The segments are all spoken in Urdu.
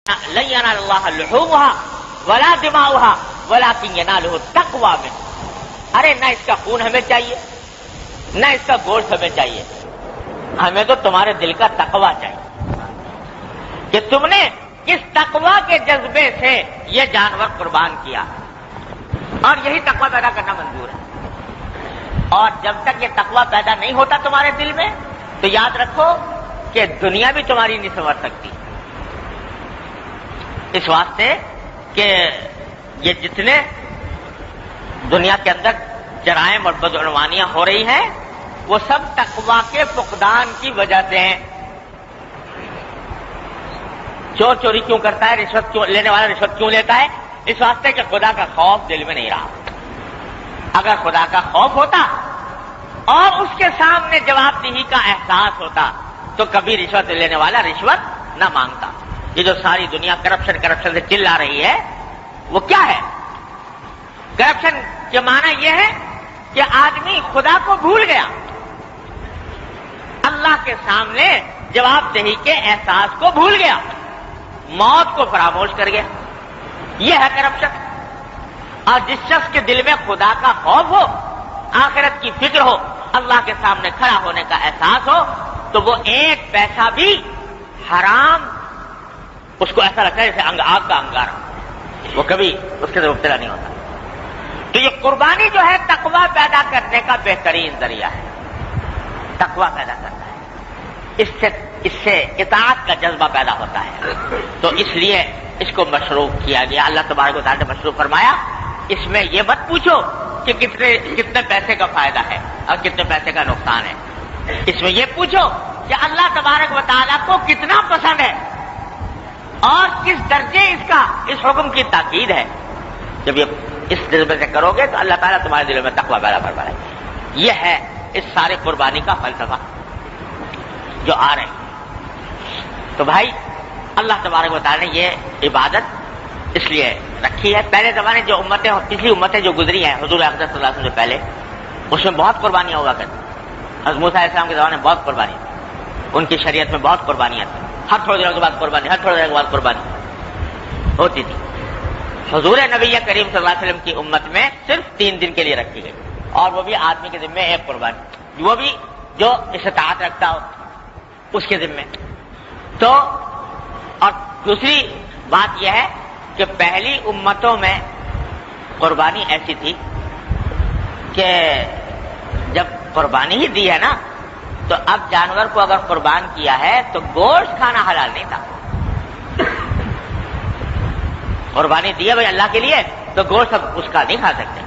لن ينال الله لحومها ولا دماؤها ولكن يناله التقوى منكم. ارے نہ اس کا خون ہمیں چاہیے نہ اس کا گوشت ہمیں چاہیے، ہمیں تو تمہارے دل کا تقوی چاہیے کہ تم نے اس تقوی کے جذبے سے یہ جانور قربان کیا، اور یہی تقوی پیدا کرنا منظور ہے. اور جب تک یہ تقوی پیدا نہیں ہوتا تمہارے دل میں تو یاد رکھو کہ دنیا بھی تمہاری نہیں سنور سکتی. اس واسطے کہ یہ جتنے دنیا کے اندر جرائم اور بدعنوانیاں ہو رہی ہیں وہ سب تقوی کے فقدان کی وجہ سے ہیں. چور چوری کیوں کرتا ہے، رشوت کیوں لینے والا رشوت کیوں لیتا ہے؟ اس واسطے کہ خدا کا خوف دل میں نہیں رہا. اگر خدا کا خوف ہوتا اور اس کے سامنے جواب دہی کا احساس ہوتا تو کبھی رشوت لینے والا رشوت نہ مانگتا. یہ جو ساری دنیا کرپشن سے چلا رہی ہے وہ کیا ہے؟ کرپشن کے معنی یہ ہے کہ آدمی خدا کو بھول گیا، اللہ کے سامنے جواب دہی کے احساس کو بھول گیا، موت کو فراموش کر گیا. یہ ہے کرپشن. اور جس شخص کے دل میں خدا کا خوف ہو، آخرت کی فکر ہو، اللہ کے سامنے کھڑا ہونے کا احساس ہو تو وہ ایک پیسہ بھی حرام اس کو ایسا لگتا ہے جیسے آگ کا انگارہ، وہ کبھی اس کے مبتلا نہیں ہوتا. تو یہ قربانی جو ہے تقوی پیدا کرنے کا بہترین ذریعہ ہے. تقوی پیدا کرتا ہے، اس سے اطاعت کا جذبہ پیدا ہوتا ہے. تو اس لیے اس کو مشروع کیا گیا. اللہ تبارک و تعالیٰ نے مشروع فرمایا اس میں یہ مت پوچھو کہ کتنے پیسے کا فائدہ ہے اور کتنے پیسے کا نقصان ہے. اس میں یہ پوچھو کہ اللہ تبارک و تعالیٰ کو کتنا پسند ہے اور کس درجے اس حکم کی تاکید ہے. جب یہ اس جذبے سے کرو گے تو اللہ تعالیٰ تمہارے دلوں میں تقوی پیدا فرمائے. یہ ہے اس سارے قربانی کا فلسفہ جو آ رہے ہیں. تو بھائی اللہ تبارک و تعالیٰ نے یہ عبادت اس لیے رکھی ہے. پہلے زمانے جو امتیں پچھلی امتیں جو گزری ہیں حضور اقدس صلی اللہ علیہ وسلم سے پہلے، اس میں بہت قربانیاں ہوا کرتی. حضرت موسیٰ علیہ السلام کے زمانے میں بہت قربانی تھی، ان کی شریعت میں بہت قربانیاں تھیں. ہر تھوڑے دنوں کے بعد قربانی، ہر تھوڑے دنوں کے بعد قربانی ہوتی تھی. حضور نبی کریم صلی اللہ علیہ وسلم کی امت میں صرف 3 دن کے لیے رکھی گئی، اور وہ بھی آدمی کے ذمے ایک قربانی، وہ بھی جو استطاعت رکھتا ہو اس کے ذمے. تو اور دوسری بات یہ ہے کہ پہلی امتوں میں قربانی ایسی تھی کہ جب قربانی ہی دی ہے نا تو اب جانور کو اگر قربان کیا ہے تو گوشت کھانا حلال نہیں تھا. قربانی دی ہے بھائی اللہ کے لیے تو گوشت اب اس کا نہیں کھا سکتے.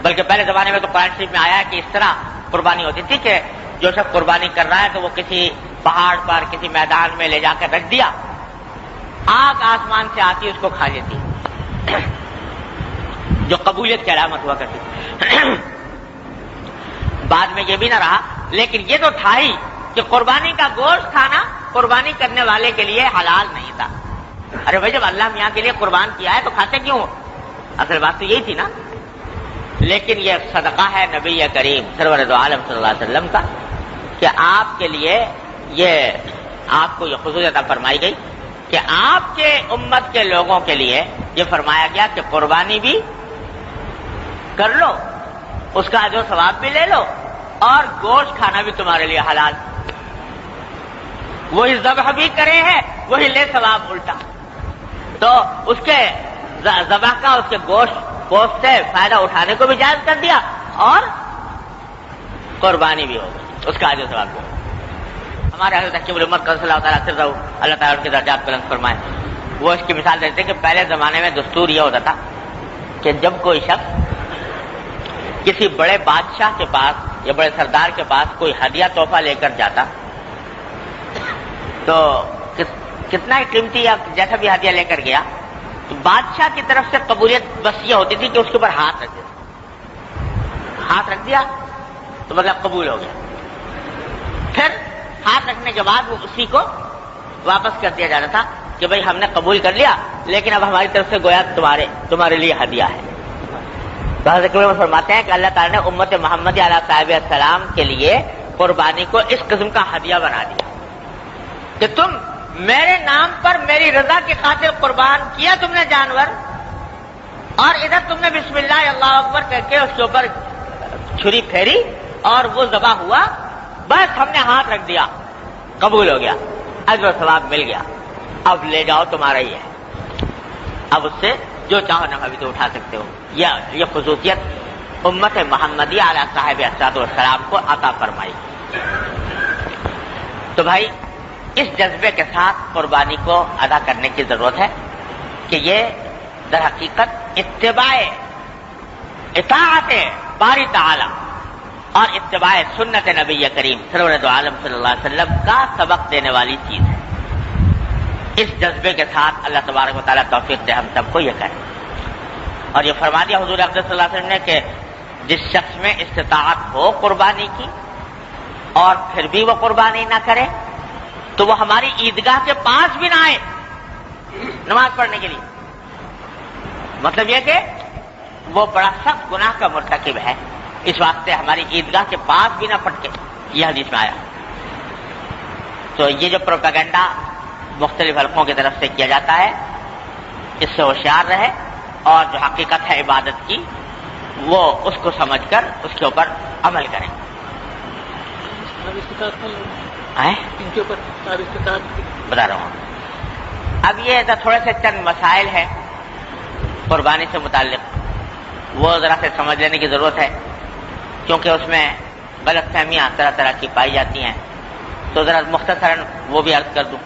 بلکہ پہلے زمانے میں تو قرآن شریف میں آیا ہے کہ اس طرح قربانی ہوتی تھی کہ جو شخص قربانی کر رہا ہے تو وہ کسی پہاڑ پر کسی میدان میں لے جا کر رکھ دیا، آگ آسمان سے آتی اس کو کھا لیتی، جو قبولیت کی علامت ہوا کرتی. بعد میں یہ بھی نہ رہا، لیکن یہ تو تھا ہی کہ قربانی کا گوشت کھانا قربانی کرنے والے کے لیے حلال نہیں تھا. ارے بھائی جب اللہ میاں کے لیے قربان کیا ہے تو کھاتے کیوں؟ اصل بات تو یہی تھی نا. لیکن یہ صدقہ ہے نبی کریم سرور دو عالم صلی اللہ علیہ وسلم کا کہ آپ کے لیے آپ کو یہ خصوصیت عطا فرمائی گئی کہ آپ کے امت کے لوگوں کے لیے یہ فرمایا گیا کہ قربانی بھی کر لو، اس کا اجر و ثواب بھی لے لو، اور گوشت کھانا بھی تمہارے لیے حلال. وہی ذبح بھی کرے ہیں وہی لے ثواب الٹا. تو اس کے ذبح کا اس کے گوشت سے فائدہ اٹھانے کو بھی جائز کر دیا اور قربانی بھی ہو گئی، اس کا اجر و ثواب بھی. ہمارے حضرت حکیم الامت صلی اللہ تعالیٰ سے اللہ تعالیٰ ان کے درجات بلند فرمائے، وہ اس کی مثال دیتے ہیں کہ پہلے زمانے میں دستور یہ ہوتا تھا کہ جب کوئی شخص کسی بڑے بادشاہ کے پاس یا بڑے سردار کے پاس کوئی ہدیہ تحفہ لے کر جاتا تو کتنا ہی قیمتی یا جیسا بھی ہدیہ لے کر گیا تو بادشاہ کی طرف سے قبولیت بس یہ ہوتی تھی کہ اس کے اوپر ہاتھ رکھ دیا، ہاتھ رکھ دیا تو مطلب قبول ہو گیا. پھر ہاتھ رکھنے کے بعد وہ اسی کو واپس کر دیا جاتا تھا کہ بھئی ہم نے قبول کر لیا لیکن اب ہماری طرف سے گویا تمہارے لیے ہدیہ ہے. تو حضرت فرماتے ہیں کہ اللہ تعالیٰ نے امت محمد علیہ صاحب السلام کے لیے قربانی کو اس قسم کا ہدیہ بنا دیا کہ تم میرے نام پر میری رضا کی خاطر قربان کیا تم نے جانور، اور ادھر تم نے بسم اللہ اللہ اکبر کہہ کے اس کے اوپر چھری پھیری اور وہ ذبح ہوا، بس ہم نے ہاتھ رکھ دیا، قبول ہو گیا، اجر و ثواب مل گیا، اب لے جاؤ تمہارا ہی ہے، اب اس سے جو چاہو نفع بھی تو اٹھا سکتے ہو۔ یہ خصوصیت امت محمدی علیہ صاحب الصلوۃ والسلام کو عطا فرمائی۔ تو بھائی اس جذبے کے ساتھ قربانی کو ادا کرنے کی ضرورت ہے کہ یہ در حقیقت اتباع اطاعت باری تعالی اور اتباع سنت نبی کریم سرور دو عالم صلی اللہ علیہ وسلم کا سبق دینے والی چیز ہے۔ اس جذبے کے ساتھ اللہ تبارک و تعالیٰ توفیق دے ہم سب کو یہ کریں۔ اور یہ فرما دیا حضور اقدس صلی اللہ علیہ وسلم نے کہ جس شخص میں استطاعت ہو قربانی کی اور پھر بھی وہ قربانی نہ کرے تو وہ ہماری عیدگاہ کے پاس بھی نہ آئے نماز پڑھنے کے لیے، مطلب یہ کہ وہ بڑا سخت گناہ کا مرتکب ہے، اس واسطے ہماری عیدگاہ کے پاس بھی نہ پٹکے، یہ حدیث میں آیا۔ تو یہ جو پروپیگنڈا مختلف حلقوں کی طرف سے کیا جاتا ہے اس سے ہوشیار رہے اور جو حقیقت ہے عبادت کی وہ اس کو سمجھ کر اس کے اوپر عمل کریں۔ بتا رہا ہوں اب یہ تھوڑے سے چند مسائل ہیں قربانی سے متعلق، وہ ذرا سے سمجھ لینے کی ضرورت ہے کیونکہ اس میں غلط فہمیاں طرح طرح کی پائی جاتی ہیں، تو ذرا مختصراً وہ بھی عرض کر دوں۔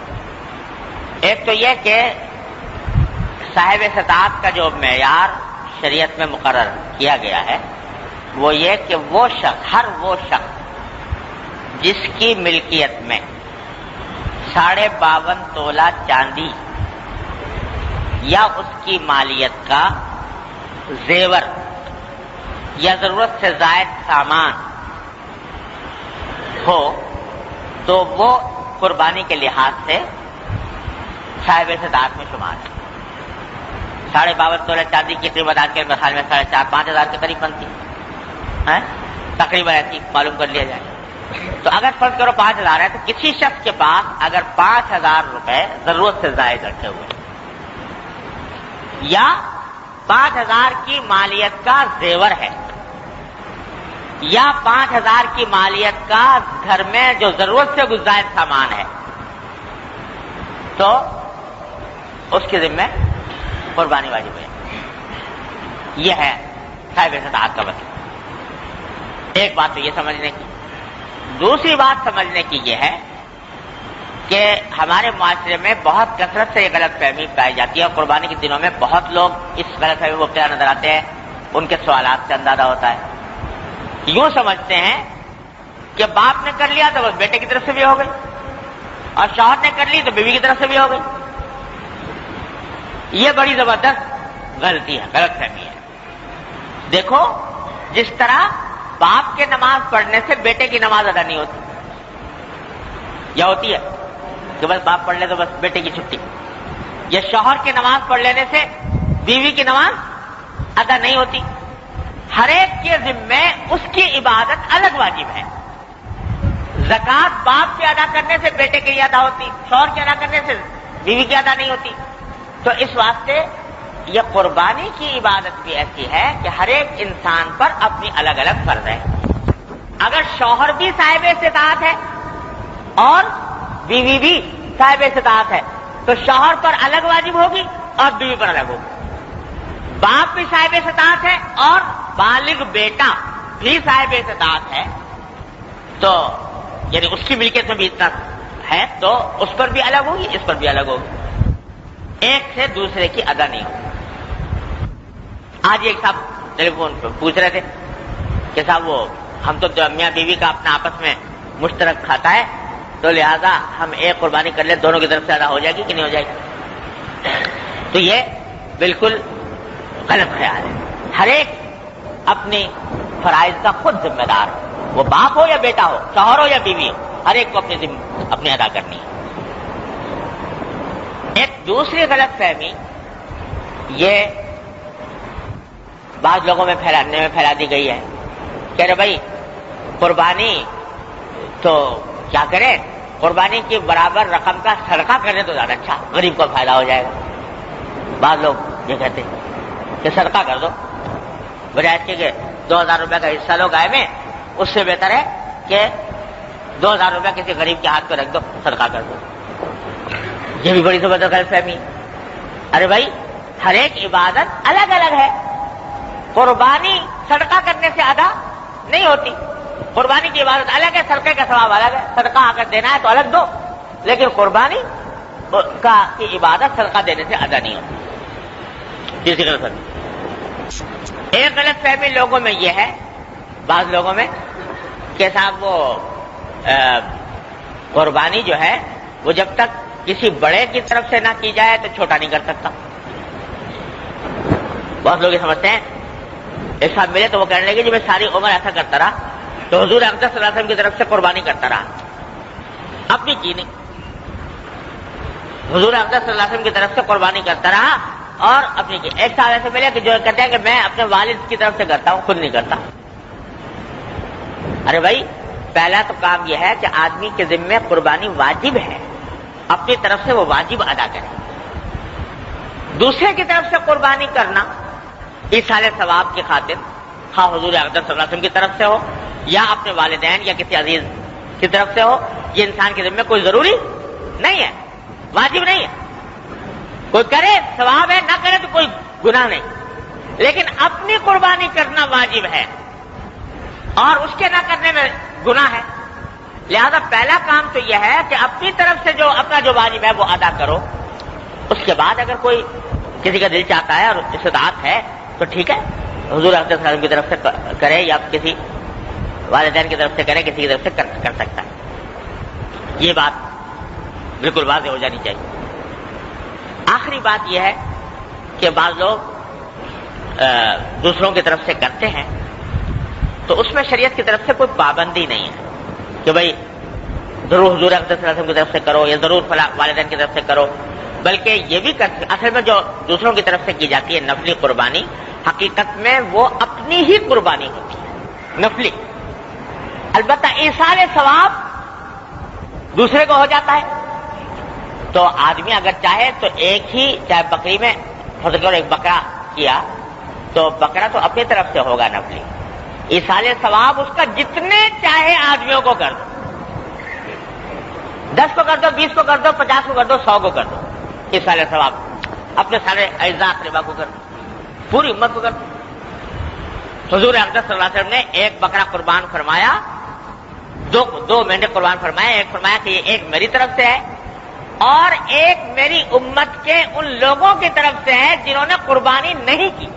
ایک تو یہ کہ صاحب استطاعت کا جو معیار شریعت میں مقرر کیا گیا ہے وہ یہ کہ وہ شخص، ہر وہ شخص جس کی ملکیت میں 52.5 تولہ چاندی یا اس کی مالیت کا زیور یا ضرورت سے زائد سامان ہو تو وہ قربانی کے لحاظ سے صاحب استطاعت میں شمار ہے۔ 52.5 تولہ چاندی کی قیمت آج کے مثال میں 4.5-5 ہزار کے قریب بنتی ہے، تقریباً ایسی معلوم کر لیا جائے۔ تو اگر فرض کرو 5,000 ہے تو کسی شخص کے پاس اگر 5,000 روپے ضرورت سے زائد رکھے ہوئے یا 5,000 کی مالیت کا زیور ہے یا 5,000 کی مالیت کا گھر میں جو ضرورت سے زائد سامان ہے تو اس کے ذمہ قربانی واجب ہے۔ یہ ہے صاحب استطاعت کا مسئلہ۔ ایک بات تو یہ سمجھنے کی، دوسری بات سمجھنے کی یہ ہے کہ ہمارے معاشرے میں بہت کثرت سے یہ غلط فہمی پائی جاتی ہے اور قربانی کے دنوں میں بہت لوگ اس غلط فہمی میں مبتلا نظر آتے ہیں، ان کے سوالات سے اندازہ ہوتا ہے۔ یوں سمجھتے ہیں کہ باپ نے کر لیا تو بس بیٹے کی طرف سے بھی ہو گئی اور شوہر نے کر لی تو بیوی کی طرف سے بھی ہو گئی۔ یہ بڑی زبردست غلطی ہے، غلط فہمی ہے۔ دیکھو جس طرح باپ کے نماز پڑھنے سے بیٹے کی نماز ادا نہیں ہوتی، یا ہوتی ہے کہ بس باپ پڑھ لے تو بس بیٹے کی چھٹی، یا شوہر کی نماز پڑھ لینے سے بیوی کی نماز ادا نہیں ہوتی۔ ہر ایک کے ذمے اس کی عبادت الگ واجب ہے۔ زکوٰۃ باپ کے ادا کرنے سے بیٹے کے لیے ادا ہوتی، شوہر کے ادا کرنے سے بیوی کی ادا نہیں ہوتی۔ تو اس واسطے یہ قربانی کی عبادت بھی ایسی ہے کہ ہر ایک انسان پر اپنی الگ الگ فرض ہے۔ اگر شوہر بھی صاحب استطاعت ہے اور بیوی بھی صاحب استطاعت ہے تو شوہر پر الگ واجب ہوگی اور بیوی پر الگ ہوگی۔ باپ بھی صاحب استطاعت ہے اور بالغ بیٹا بھی صاحب استطاعت ہے تو یعنی اس کی ملکیت میں بھی اتنا ہے تو اس پر بھی الگ ہوگی، اس پر بھی الگ ہوگی، ایک سے دوسرے کی ادا نہیں ہوگی۔ آج ایک صاحب ٹیلی فون پہ پوچھ رہے تھے کہ صاحب وہ ہم تو میاں بیوی کا اپنا آپس میں مشترک کھاتا ہے تو لہذا ہم ایک قربانی کر لیں دونوں کی طرف سے ادا ہو جائے گی کہ نہیں ہو جائے گی؟ تو یہ بالکل غلط خیال ہے۔ ہر ایک اپنی فرائض کا خود ذمہ دار ہے، وہ باپ ہو یا بیٹا ہو، شوہر ہو یا بیوی ہو، ہر ایک کو اپنی ادا کرنی ہے۔ ایک دوسری غلط فہمی یہ بعض لوگوں میں پھیلا دی گئی ہے کہ ارے بھائی قربانی تو کیا کریں، قربانی کی برابر رقم کا صدقہ کرنے تو زیادہ اچھا، غریب کو فائدہ ہو جائے گا۔ بعض لوگ یہ کہتے ہیں کہ صدقہ کر دو، بجائے اس کے کہ 2000 روپے کا حصہ لو گائے میں، اس سے بہتر ہے کہ 2000 روپے کسی غریب کے ہاتھ پہ رکھ دو، صدقہ کر دو۔ یہ بھی بڑی زبردست غلط فہمی۔ ارے بھائی، ہر ایک عبادت الگ الگ ہے، قربانی صدقہ کرنے سے ادا نہیں ہوتی۔ قربانی کی عبادت الگ ہے، صدقے کا ثواب الگ ہے۔ صدقہ اگر دینا ہے تو الگ دو، لیکن قربانی کی عبادت صدقہ دینے سے ادا نہیں ہوتی۔ تیسری غلط فہمی، ایک غلط فہمی لوگوں میں یہ ہے، بعض لوگوں میں، کہ صاحب وہ قربانی جو ہے وہ جب تک کسی بڑے کی طرف سے نہ کی جائے تو چھوٹا نہیں کر سکتا۔ بہت لوگ یہ سمجھتے ہیں ایک ساتھ ملے تو وہ کہنے لگے جی میں ساری عمر ایسا کرتا رہا تو حضور اقدس صلی اللہ علیہ وسلم کی طرف سے قربانی کرتا رہا، اپنی کی نہیں، حضور اقدس صلی اللہ علیہ وسلم کی طرف سے قربانی کرتا رہا اور اپنی کی۔ ایک ساتھ ایسے ملے کہ جو کہتے ہیں کہ میں اپنے والد کی طرف سے کرتا ہوں، خود نہیں کرتا۔ ارے بھائی، پہلا تو کام یہ ہے کہ آدمی کے ذمے قربانی واجب ہے، اپنی طرف سے وہ واجب ادا کرے۔ دوسرے کی طرف سے قربانی کرنا ایصال ثواب کی خاطر، خواہ حضور اقدس صلی اللہ علیہ وسلم کی طرف سے ہو یا اپنے والدین یا کسی عزیز کی طرف سے ہو، یہ انسان کے ذمے کوئی ضروری نہیں ہے، واجب نہیں ہے۔ کوئی کرے ثواب ہے، نہ کرے تو کوئی گناہ نہیں، لیکن اپنی قربانی کرنا واجب ہے اور اس کے نہ کرنے میں گناہ ہے۔ لہذا پہلا کام تو یہ ہے کہ اپنی طرف سے جو اپنا جو واجب ہے وہ ادا کرو۔ اس کے بعد اگر کوئی کسی کا دل چاہتا ہے اور استطاعت ہے تو ٹھیک ہے، حضور اقدس صلی اللہ علیہ وسلم کی طرف سے کرے یا کسی والدین کی طرف سے کرے، کسی کی طرف سے کر سکتا ہے۔ یہ بات بالکل واضح ہو جانی چاہیے۔ آخری بات یہ ہے کہ بعض لوگ دوسروں کی طرف سے کرتے ہیں تو اس میں شریعت کی طرف سے کوئی پابندی نہیں ہے کہ بھئی ضرور حضور اقدس صلی اللہ علیہ وسلم کی طرف سے کرو یا ضرور فلاں والدین کی طرف سے کرو، بلکہ یہ بھی اصل میں جو دوسروں کی طرف سے کی جاتی ہے نفلی قربانی، حقیقت میں وہ اپنی ہی قربانی ہوتی ہے، نفلی۔ البتہ ایصال ثواب دوسرے کو ہو جاتا ہے، تو آدمی اگر چاہے تو ایک ہی چاہے بکری میں فضل ایک بکرا کیا تو بکرا تو اپنی طرف سے ہوگا نفلی، ایصال ثواب اس کا جتنے چاہے آدمیوں کو کر دو، 10 کو کر دو، 20 کو کر دو، 50 کو کر دو، 100 کو کر دو، ایصال ثواب اپنے سارے اعزاء اقربا کو کر دو، پوری امت کو کر دو۔ حضور اقدس صلی اللہ علیہ وسلم نے ایک بکرا قربان فرمایا، دو مینڈے قربان فرمایا، ایک فرمایا کہ یہ ایک میری طرف سے ہے اور ایک میری امت کے ان لوگوں کی طرف سے ہے جنہوں نے قربانی نہیں کی،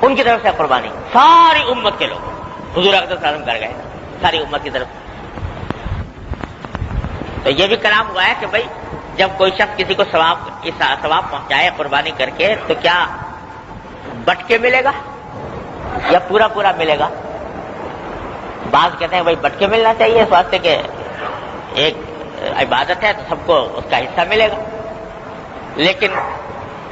ان کی طرف سے قربانی ساری امت کے لوگ حضور اقدس صلی اللہ علیہ وسلم کر گئے، ساری امت کی طرف۔ تو یہ بھی کلام ہوا ہے کہ بھائی جب کوئی شخص کسی کو ثواب پہنچائے قربانی کر کے تو کیا بٹ کے ملے گا یا پورا پورا ملے گا؟ بعض کہتے ہیں بھائی بٹ کے ملنا چاہیے، اس واسطے کہ ایک عبادت ہے تو سب کو اس کا حصہ ملے گا، لیکن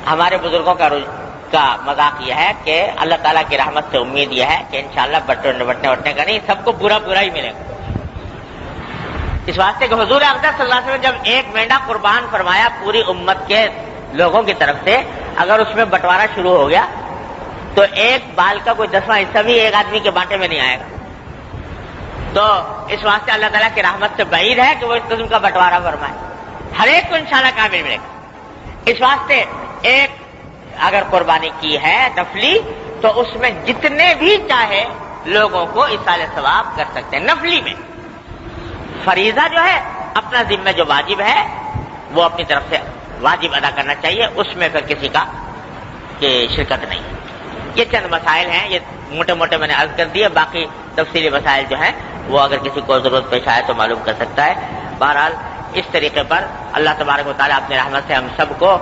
ہمارے بزرگوں کا مذاق یہ ہے کہ اللہ تعالیٰ کی رحمت سے امید یہ ہے کہ انشاءاللہ بٹنے کا نہیں، سب کو پورا پورا ہی ملے گا۔ اس واسطے کہ حضور اقدس صلی اللہ علیہ وسلم جب ایک مینڈا قربان فرمایا پوری امت کے لوگوں کی طرف سے، اگر اس میں بٹوارا شروع ہو گیا تو ایک بال کا کوئی 10واں حصہ بھی ایک آدمی کے بانٹے میں نہیں آئے گا۔ تو اس واسطے اللہ تعالیٰ کی رحمت سے بعید ہے کہ وہ اس قسم کا بٹوارا فرمائے، ہر ایک کو انشاءاللہ کامل ملے گا۔ اس واسطے ایک اگر قربانی کی ہے نفلی تو اس میں جتنے بھی چاہے لوگوں کو ایصال ثواب کر سکتے ہیں نفلی میں۔ فریضہ جو ہے اپنا ذمہ جو واجب ہے وہ اپنی طرف سے واجب ادا کرنا چاہیے، اس میں پھر کسی کا شرکت نہیں۔ یہ چند مسائل ہیں، یہ موٹے موٹے میں نے عرض کر دیے، باقی تفصیلی مسائل جو ہیں وہ اگر کسی کو ضرورت پیش آئے تو معلوم کر سکتا ہے۔ بہرحال اس طریقے پر اللہ تبارک و تعالیٰ اپنی رحمت سے ہم سب کو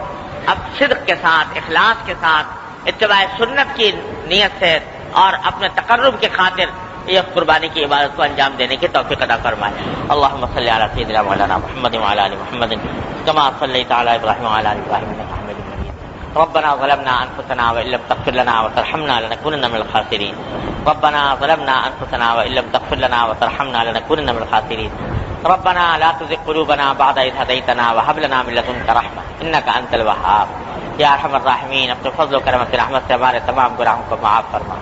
اب صدق کے ساتھ، اخلاص کے ساتھ، اتباع سنت کی نیت سے اور اپنے تقرب کی خاطر یہ قربانی کی عبادت کو انجام دینے کی توفیق عطا فرمائے۔ اللہم صلی علی سیدنا مولانا محمد وعلی آل محمد کما صلیت علی ابراہیم وعلی آل ابراہیم انک حمید مجید۔ ربنا ظلمنا انفسنا وان لم تغفر لنا وترحمنا لنكونن من الخاسرين ربنا ظلمنا انفسنا وان لم تغفر لنا وترحمنا لنكونن من الخاسرين ربنا لا تزغ قلوبنا بعد إذ هديتنا وهب لنا من لدنك رحمة انك انت الوهاب یا ارحم الراحمین اپنے فضل و کرم سے رحمت سے ہمارے تمام گناہوں کو معاف فرما.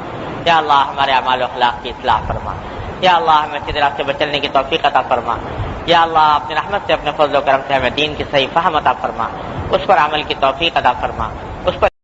یا اللہ ہمارے اعمال و اخلاق کی اصلاح فرما. یا اللہ ہمیں سیدھے راستے پر چلنے کی توفیق عطا فرما. یا اللہ اپنی رحمت سے اپنے فضل و کرم سے ہمیں دین کی صحیح فہم عطا فرما, اس پر عمل کی توفیق عطا فرما.